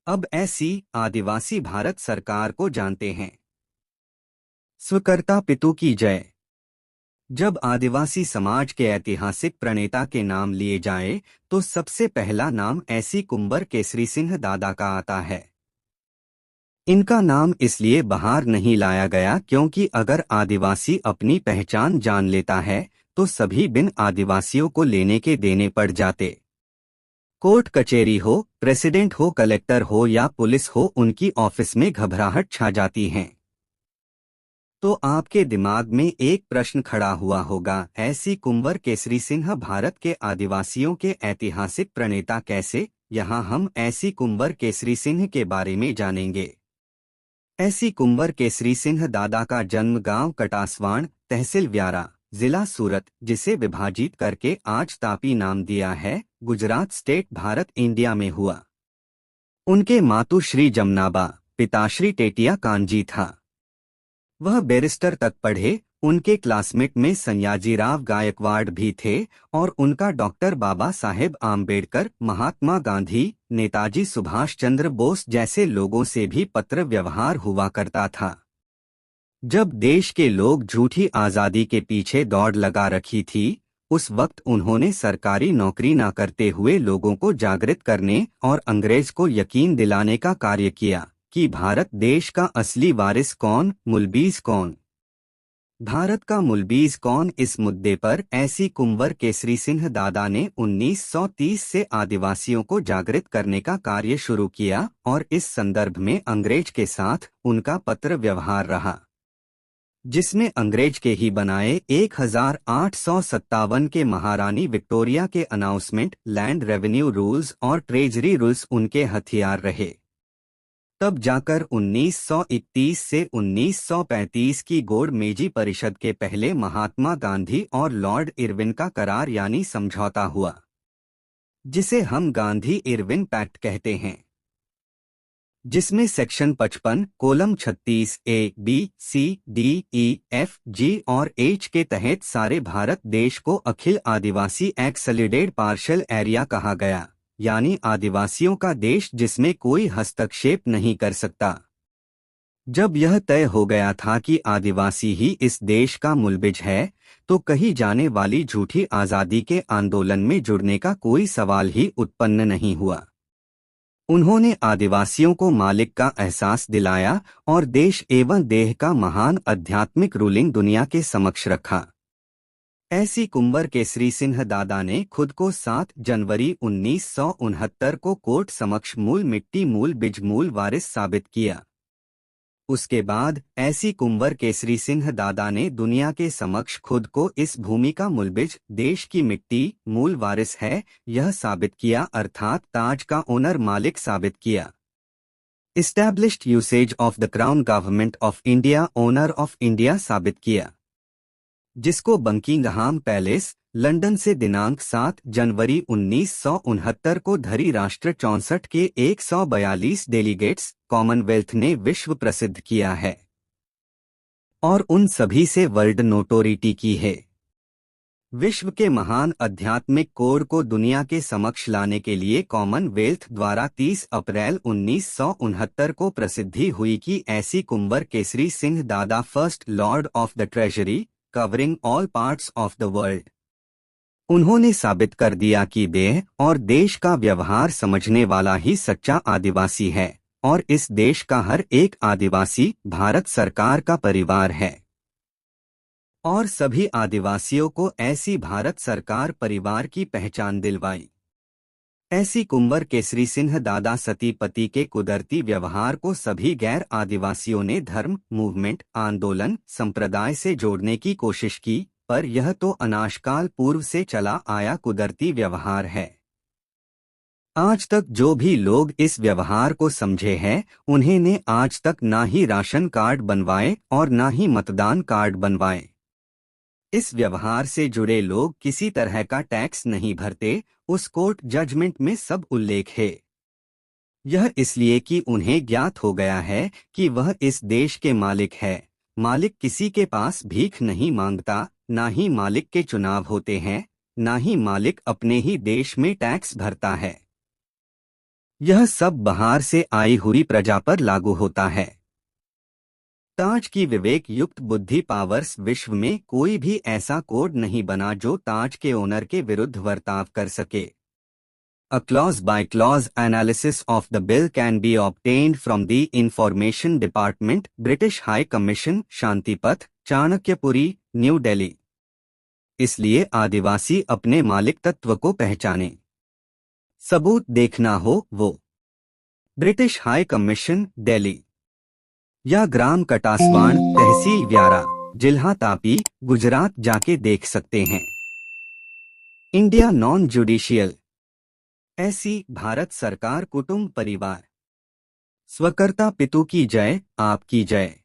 अब ऐसी आदिवासी भारत सरकार को जानते हैं। स्वकर्ता पितु की जय। जब आदिवासी समाज के ऐतिहासिक प्रणेता के नाम लिए जाए तो सबसे पहला नाम ऐसी कुंवर केसरी सिंह दादा का आता है। इनका नाम इसलिए बाहर नहीं लाया गया क्योंकि अगर आदिवासी अपनी पहचान जान लेता है तो सभी बिन आदिवासियों को लेने के देने पड़ जाते। कोर्ट कचहरी हो, प्रेसिडेंट हो, कलेक्टर हो या पुलिस हो, उनकी ऑफिस में घबराहट छा जाती है। तो आपके दिमाग में एक प्रश्न खड़ा हुआ होगा, ऐसी कुंवर केसरी सिंह भारत के आदिवासियों के ऐतिहासिक प्रणेता कैसे? यहाँ हम ऐसी कुंवर केसरी सिंह के बारे में जानेंगे। ऐसी कुंवर केसरी सिंह दादा का जन्म गांव कटासवाण, तहसील व्यारा, जिला सूरत, जिसे विभाजित करके आज तापी नाम दिया है, गुजरात स्टेट, भारत, इंडिया में हुआ। उनके मातु श्री जमनाबा, पिताश्री टेटिया कांजी था। वह बैरिस्टर तक पढ़े। उनके क्लासमेट में सयाजीराव गायकवाड़ भी थे और उनका डॉक्टर बाबा साहेब आम्बेडकर, महात्मा गांधी, नेताजी सुभाष चंद्र बोस जैसे लोगों से भी पत्र व्यवहार हुआ करता था। जब देश के लोग झूठी आज़ादी के पीछे दौड़ लगा रखी थी, उस वक्त उन्होंने सरकारी नौकरी न करते हुए लोगों को जागृत करने और अंग्रेज को यकीन दिलाने का कार्य किया कि भारत देश का असली वारिस कौन, मुल्बीज कौन, भारत का मुल्बीज कौन। इस मुद्दे पर ऐसी कुंवर केसरी सिंह दादा ने 1930 से आदिवासियों को जागृत करने का कार्य शुरू किया और इस संदर्भ में अंग्रेज के साथ उनका पत्र व्यवहार रहा, जिसमें अंग्रेज के ही बनाए 1857 के महारानी विक्टोरिया के अनाउंसमेंट, लैंड रेवेन्यू रूल्स और ट्रेजरी रूल्स उनके हथियार रहे। तब जाकर 1931 से 1935 की गोड़ मेजी परिषद के पहले महात्मा गांधी और लॉर्ड इरविन का करार यानी समझौता हुआ, जिसे हम गांधी इरविन पैक्ट कहते हैं, जिसमें सेक्शन 55 कोलम 36 ए, बी, सी, डी, ई, एफ, जी और एच के तहत सारे भारत देश को अखिल आदिवासी एक्सलिडेड पार्शल एरिया कहा गया, यानी आदिवासियों का देश जिसमें कोई हस्तक्षेप नहीं कर सकता। जब यह तय हो गया था कि आदिवासी ही इस देश का मुल्बिज है, तो कही जाने वाली झूठी आज़ादी के आंदोलन में जुड़ने का कोई सवाल ही उत्पन्न नहीं हुआ। उन्होंने आदिवासियों को मालिक का एहसास दिलाया और देश एवं देह का महान आध्यात्मिक रूलिंग दुनिया के समक्ष रखा। ऐसी कुंवर केसरी सिंह दादा ने खुद को 7 जनवरी 1969 को कोर्ट समक्ष मूल मिट्टी, मूल बिज, मूल वारिस साबित किया। उसके बाद ऐसी कुंवर केसरी सिंह दादा ने दुनिया के समक्ष खुद को इस भूमि का मुल्बिज, देश की मिट्टी, मूल वारिस है, यह साबित किया, अर्थात ताज का ओनर, मालिक साबित किया। Established usage of the crown government of India, owner of India साबित किया, जिसको बकिंघम पैलेस, लंदन से दिनांक 7 जनवरी 1969 को धरी राष्ट्र 64 के 142 डेलीगेट्स कॉमनवेल्थ ने विश्व प्रसिद्ध किया है और उन सभी से वर्ल्ड नोटोरिटी की है। विश्व के महान आध्यात्मिक कोड को दुनिया के समक्ष लाने के लिए कॉमनवेल्थ द्वारा 30 अप्रैल 1969 को प्रसिद्धि हुई कि ऐसी कुंवर केसरी सिंह दादा first Lord of the treasury, covering all parts of the world. उन्होंने साबित कर दिया कि देश और देश का व्यवहार समझने वाला ही सच्चा आदिवासी है और इस देश का हर एक आदिवासी भारत सरकार का परिवार है और सभी आदिवासियों को ऐसी भारत सरकार परिवार की पहचान दिलवाई। ऐसी कुंवर केसरी सिंह दादा सती पति के कुदरती व्यवहार को सभी गैर आदिवासियों ने धर्म, मूवमेंट, आंदोलन, संप्रदाय से जोड़ने की कोशिश की, पर यह तो अनाशकाल पूर्व से चला आया कुदरती व्यवहार है। आज तक जो भी लोग इस व्यवहार को समझे हैं, उन्हें ने आज तक ना ही राशन कार्ड बनवाए और ना ही मतदान कार्ड बनवाए। इस व्यवहार से जुड़े लोग किसी तरह का टैक्स नहीं भरते, उस कोर्ट जजमेंट में सब उल्लेख है। यह इसलिए कि उन्हें ज्ञात हो गया है कि वह इस देश के मालिक है। मालिक किसी के पास भीख नहीं मांगता, ना ही मालिक के चुनाव होते हैं, ना ही मालिक अपने ही देश में टैक्स भरता है। यह सब बाहर से आई हुई प्रजा पर लागू होता है। ताज की विवेक युक्त बुद्धि पावर्स विश्व में कोई भी ऐसा कोड नहीं बना जो ताज के ओनर के विरुद्ध वर्ताव कर सके। A clause-by-clause analysis of the bill can be obtained from the Information Department, British High Commission, Shantipath, Chanakyapuri, New Delhi. इसलिए आदिवासी अपने मालिक तत्व को पहचाने। सबूत देखना हो वो ब्रिटिश हाई कमीशन, दिल्ली, या ग्राम कटासवाण, तहसील व्यारा, जिला तापी, गुजरात जाके देख सकते हैं। इंडिया नॉन जुडिशियल ऐसी भारत सरकार कुटुंब परिवार स्वकर्ता पितु की जय, आपकी जय।